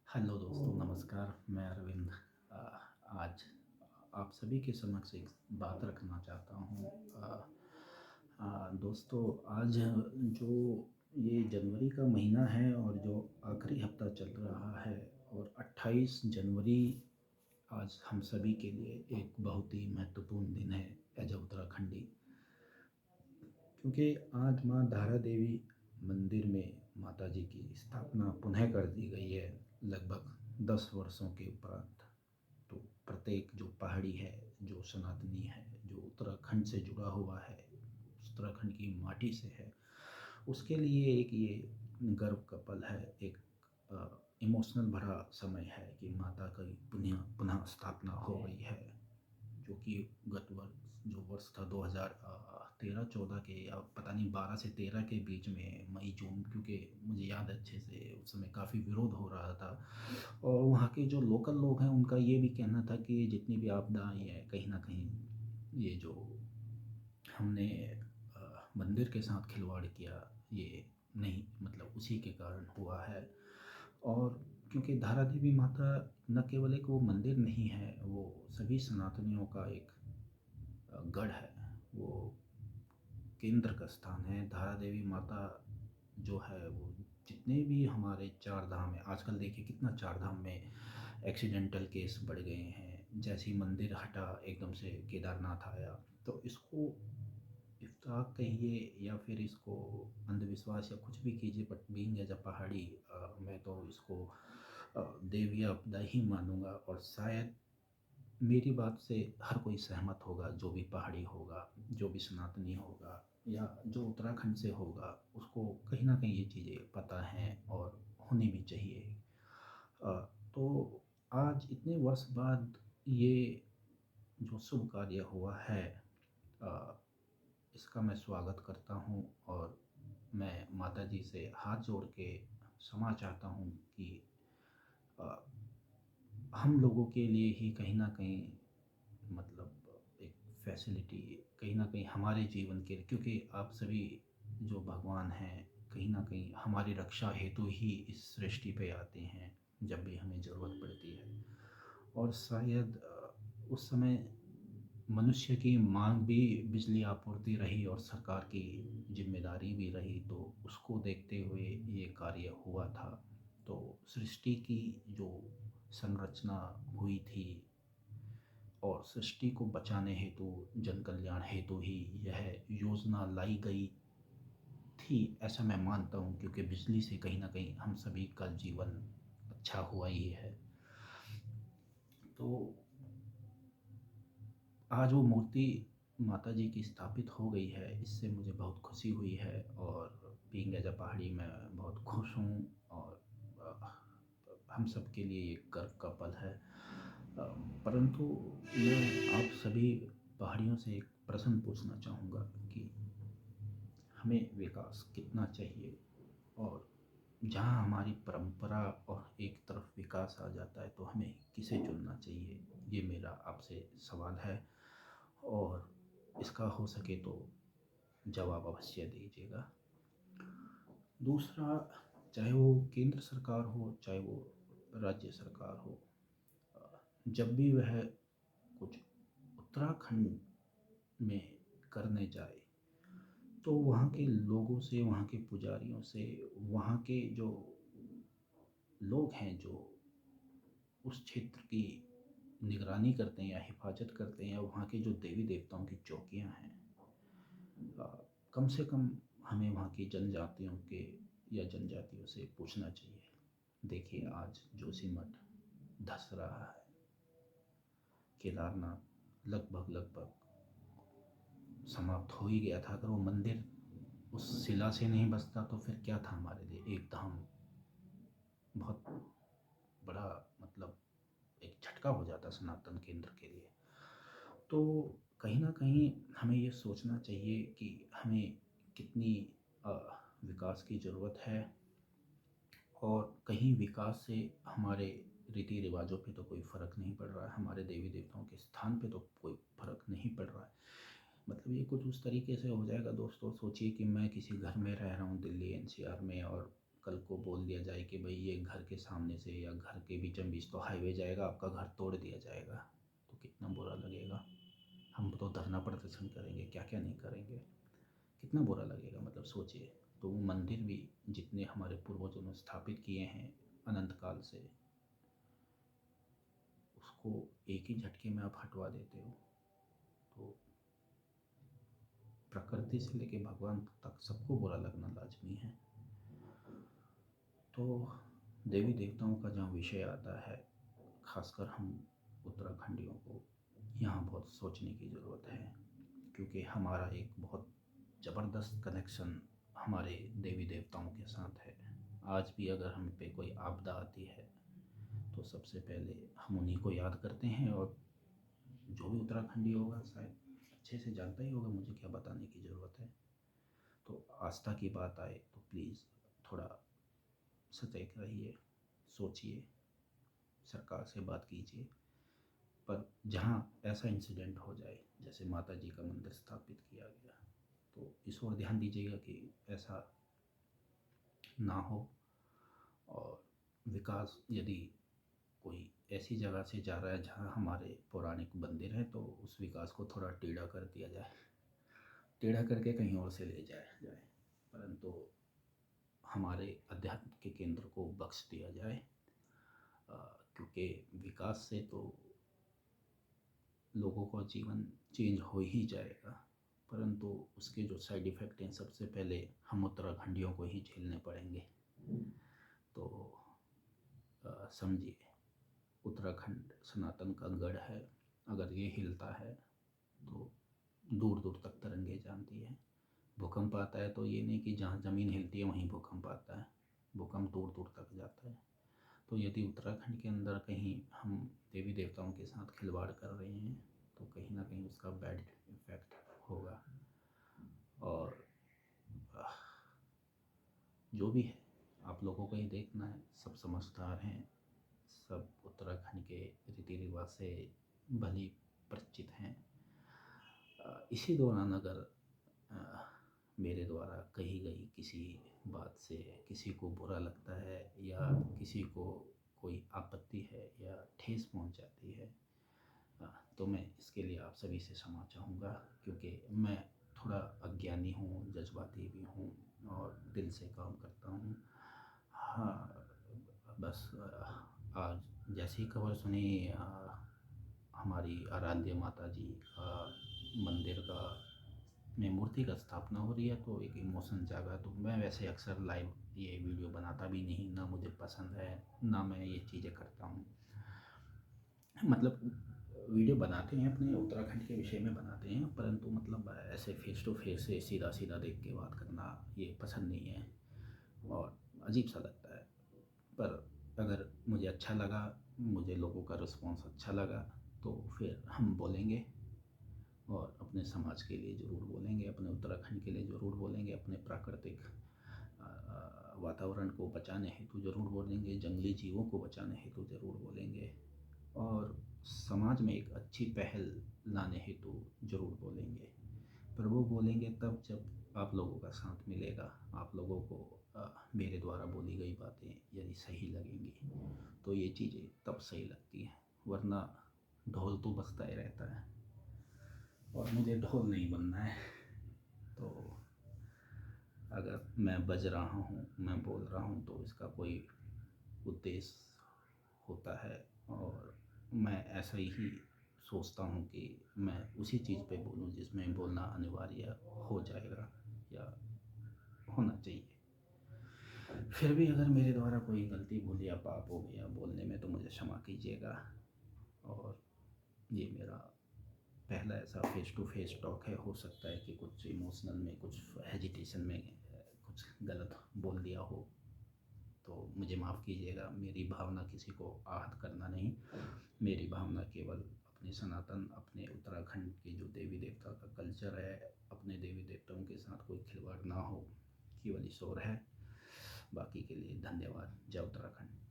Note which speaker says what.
Speaker 1: Hello दोस्तों, नमस्कार। मैं अरविंद। अ, आज आप सभी के समक्ष एक बात रखना चाहता हूँ। दोस्तों, आज जो ये जनवरी का महीना है और जो आखिरी हफ्ता चल रहा है, और 28 जनवरी आज हम सभी के लिए एक बहुत ही महत्वपूर्ण दिन है एज अ उत्तराखंडी। क्योंकि आज माँ धारा देवी मंदिर में माता जी की स्थापना पुनः कर दी गई है, लगभग 10 वर्षों के उपरांत। तो प्रत्येक जो पहाड़ी है, जो सनातनी है, जो उत्तराखंड से जुड़ा हुआ है, उत्तराखंड की माटी से है, उसके लिए एक ये गर्व का पल है, एक इमोशनल भरा समय है कि माता की पुनः पुनः स्थापना हो गई है। जो कि गत वर्ष जो वर्ष था 2013-14 के, या पता नहीं 12 से 13 के बीच में, मई जून, क्योंकि मुझे याद है अच्छे से, उस समय काफ़ी विरोध हो रहा था। और वहाँ के जो लोकल लोग हैं उनका ये भी कहना था कि जितनी भी आपदा आई है, कहीं ना कहीं ये जो हमने मंदिर के साथ खिलवाड़ किया, ये नहीं, मतलब उसी के कारण हुआ है। और क्योंकि धारा देवी माता न केवल एक वो मंदिर नहीं है, वो सभी सनातनियों का एक गढ़ है, वो केंद्र का स्थान है। धारा देवी माता जो है वो जितने भी हमारे चार धाम है, आजकल देखिए कितना चार धाम में एक्सीडेंटल केस बढ़ गए हैं। जैसे ही मंदिर हटा, एकदम से केदारनाथ आया। तो इसको इफ्तराक कहिए या फिर इसको अंधविश्वास या कुछ भी कीजिए, बट बीइंग एज अ पहाड़ी, मैं तो इसको देव या आपदा ही मानूंगा। और शायद मेरी बात से हर कोई सहमत होगा, जो भी पहाड़ी होगा, जो भी सनातनी होगा, या जो उत्तराखंड से होगा, उसको कहीं ना कहीं ये चीज़ें पता हैं और होनी भी चाहिए। अ, तो आज इतने वर्ष बाद ये जो शुभ कार्य हुआ है, अ, इसका मैं स्वागत करता हूँ। और मैं माता जी से हाथ जोड़ के क्षमा चाहता हूँ कि अ, हम लोगों के लिए ही कहीं ना कहीं, मतलब एक फैसिलिटी, कहीं ना कहीं हमारे जीवन के, क्योंकि आप सभी जो भगवान हैं, कहीं ना कहीं हमारी रक्षा हेतु ही इस सृष्टि पे आते हैं जब भी हमें ज़रूरत पड़ती है। और शायद उस समय मनुष्य की मांग भी बिजली आपूर्ति रही और सरकार की जिम्मेदारी भी रही, तो उसको देखते हुए ये कार्य हुआ था। तो सृष्टि की जो संरचना हुई थी, और सृष्टि को बचाने हेतु, जन कल्याण हेतु ही यह योजना लाई गई थी, ऐसा मैं मानता हूँ। क्योंकि बिजली से कहीं ना कहीं हम सभी का जीवन अच्छा हुआ ही है। तो आज वो मूर्ति माता जी की स्थापित हो गई है, इससे मुझे बहुत खुशी हुई है। और बीइंग एज अ पहाड़ी, मैं बहुत खुश हूँ। और अ, हम सब के लिए एक गर्व का पल है। परंतु मैं आप सभी पहाड़ियों से एक प्रश्न पूछना चाहूँगा कि हमें विकास कितना चाहिए, और जहाँ हमारी परंपरा और एक तरफ विकास आ जाता है, तो हमें किसे चुनना चाहिए, ये मेरा आपसे सवाल है। और इसका हो सके तो जवाब अवश्य दीजिएगा। दूसरा, चाहे वो केंद्र सरकार हो, चाहे वो राज्य सरकार हो, जब भी वह कुछ उत्तराखंड में करने जाए, तो वहाँ के लोगों से, वहाँ के पुजारियों से, वहाँ के जो लोग हैं जो उस क्षेत्र की निगरानी करते हैं या हिफाजत करते हैं, या वहाँ के जो देवी देवताओं की चौकियाँ हैं, अ, कम से कम हमें वहाँ की जनजातियों के या जनजातियों से पूछना चाहिए। देखिए, आज जोशीमठ धंस रहा है, केदारनाथ लगभग लगभग समाप्त हो ही गया था। अगर वो मंदिर उस शिला से नहीं बसता तो फिर क्या था हमारे लिए, एक धाम। बहुत बड़ा, मतलब एक झटका हो जाता सनातन केंद्र के लिए। तो कहीं ना कहीं हमें ये सोचना चाहिए कि हमें कितनी अ, विकास की ज़रूरत है। और कहीं विकास से हमारे रीति रिवाजों पे तो कोई फ़र्क नहीं पड़ रहा है, हमारे देवी देवताओं के स्थान पे तो कोई फ़र्क नहीं पड़ रहा है। मतलब ये कुछ उस तरीके से हो जाएगा दोस्तों, सोचिए कि मैं किसी घर में रह रहा हूँ दिल्ली एनसीआर में, और कल को बोल दिया जाए कि भाई ये घर के सामने से या घर के बीचों बीच तो हाईवे जाएगा, आपका घर तोड़ दिया जाएगा, तो कितना बुरा लगेगा। हम तो धरना प्रदर्शन करेंगे, क्या क्या नहीं करेंगे, कितना बुरा लगेगा। मतलब सोचिए, तो वो मंदिर भी जितने हमारे पूर्वजों ने स्थापित किए हैं अनंत काल से, उसको एक ही झटके में आप हटवा देते हो, तो प्रकृति से लेके भगवान तक सबको बुरा लगना लाजमी है। तो देवी देवताओं का जहाँ विषय आता है, खासकर हम उत्तराखंडियों को यहाँ बहुत सोचने की ज़रूरत है, क्योंकि हमारा एक बहुत ज़बरदस्त कनेक्शन हमारे देवी देवताओं के साथ है। आज भी अगर हम पे कोई आपदा आती है तो सबसे पहले हम उन्हीं को याद करते हैं, और जो भी उत्तराखंडी होगा शायद अच्छे से जानता ही होगा, मुझे क्या बताने की ज़रूरत है। तो आस्था की बात आए तो प्लीज़ थोड़ा सतर्क रहिए, सोचिए, सरकार से बात कीजिए। पर जहाँ ऐसा इंसिडेंट हो जाए, जैसे माता जी का मंदिर स्थापित किया गया, तो इस ओर ध्यान दीजिएगा कि ऐसा ना हो। और विकास यदि कोई ऐसी जगह से जा रहा है जहाँ हमारे पौराणिक मंदिर है, तो उस विकास को थोड़ा टेढ़ा कर दिया जाए, टेढ़ा करके कहीं और से ले जाया जाए, परंतु हमारे अध्यात्म के केंद्र को बख्श दिया जाए। क्योंकि विकास से तो लोगों का जीवन चेंज हो ही जाएगा, परंतु उसके जो साइड इफ़ेक्ट हैं सबसे पहले हम उत्तराखंडियों को ही झेलने पड़ेंगे। तो समझिए, उत्तराखंड सनातन का गढ़ है, अगर ये हिलता है तो दूर दूर तक तरंगे जानती है। भूकंप आता है तो ये नहीं कि जहाँ ज़मीन हिलती है वहीं भूकंप आता है, भूकंप दूर दूर तक जाता है। तो यदि उत्तराखंड के अंदर कहीं हम देवी देवताओं के साथ खिलवाड़ कर रहे हैं तो कहीं ना कहीं उसका बैड इफ़ेक्ट होगा। और जो भी है, आप लोगों को ही देखना है, सब समझदार हैं, सब उत्तराखंड के रीति रिवाज से भली परिचित हैं। इसी दौरान अगर मेरे द्वारा कही गई किसी बात से किसी को बुरा लगता है या किसी को कोई आपत्ति है या ठेस पहुंच जाती है, तो मैं इसके लिए आप सभी से क्षमा चाहूँगा, क्योंकि मैं थोड़ा अज्ञानी हूँ, जज्बाती भी हूँ और दिल से काम करता हूँ। हाँ, बस आज जैसी खबर सुनी हमारी आराध्य माता जी का मंदिर का में मूर्ति का स्थापना हो रही है, तो एक इमोशन जागा। तो मैं वैसे अक्सर लाइव ये वीडियो बनाता भी नहीं, ना मुझे पसंद है, ना मैं ये चीज़ें करता हूँ। मतलब वीडियो बनाते हैं अपने उत्तराखंड के विषय में बनाते हैं, परंतु मतलब ऐसे फेस टू फेस से सीधा सीधा देख के बात करना ये पसंद नहीं है और अजीब सा लगता है। पर अगर मुझे अच्छा लगा, मुझे लोगों का रिस्पॉन्स अच्छा लगा, तो फिर हम बोलेंगे और अपने समाज के लिए ज़रूर बोलेंगे, अपने उत्तराखंड के लिए ज़रूर बोलेंगे, अपने प्राकृतिक वातावरण को बचाने हेतु ज़रूर बोलेंगे, जंगली जीवों को बचाने हेतु ज़रूर बोलेंगे, और समाज में एक अच्छी पहल लाने हेतु ज़रूर बोलेंगे। पर वो बोलेंगे तब जब आप लोगों का साथ मिलेगा, आप लोगों को मेरे द्वारा बोली गई बातें यदि सही लगेंगी तो ये चीज़ें तब सही लगती हैं, वरना ढोल तो बजता ही रहता है और मुझे ढोल नहीं बनना है। तो अगर मैं बज रहा हूँ, मैं बोल रहा हूँ, तो इसका कोई उद्देश्य होता है, और मैं ऐसा ही सोचता हूँ कि मैं उसी चीज़ पे बोलूँ जिसमें बोलना अनिवार्य हो जाएगा या होना चाहिए। फिर भी अगर मेरे द्वारा कोई गलती भूल या पाप हो गया बोलने में तो मुझे क्षमा कीजिएगा। और ये मेरा पहला ऐसा फेस टू फेस टॉक है, हो सकता है कि कुछ इमोशनल में, कुछ हेजिटेशन में कुछ गलत बोल दिया हो, तो मुझे माफ़ कीजिएगा। मेरी भावना किसी को आहत करना नहीं, मेरी भावना केवल अपने सनातन, अपने उत्तराखंड के जो देवी देवता का कल्चर है, अपने देवी देवताओं के साथ कोई खिलवाड़ ना हो, केवल इस ओर है। बाकी के लिए धन्यवाद। जय उत्तराखंड।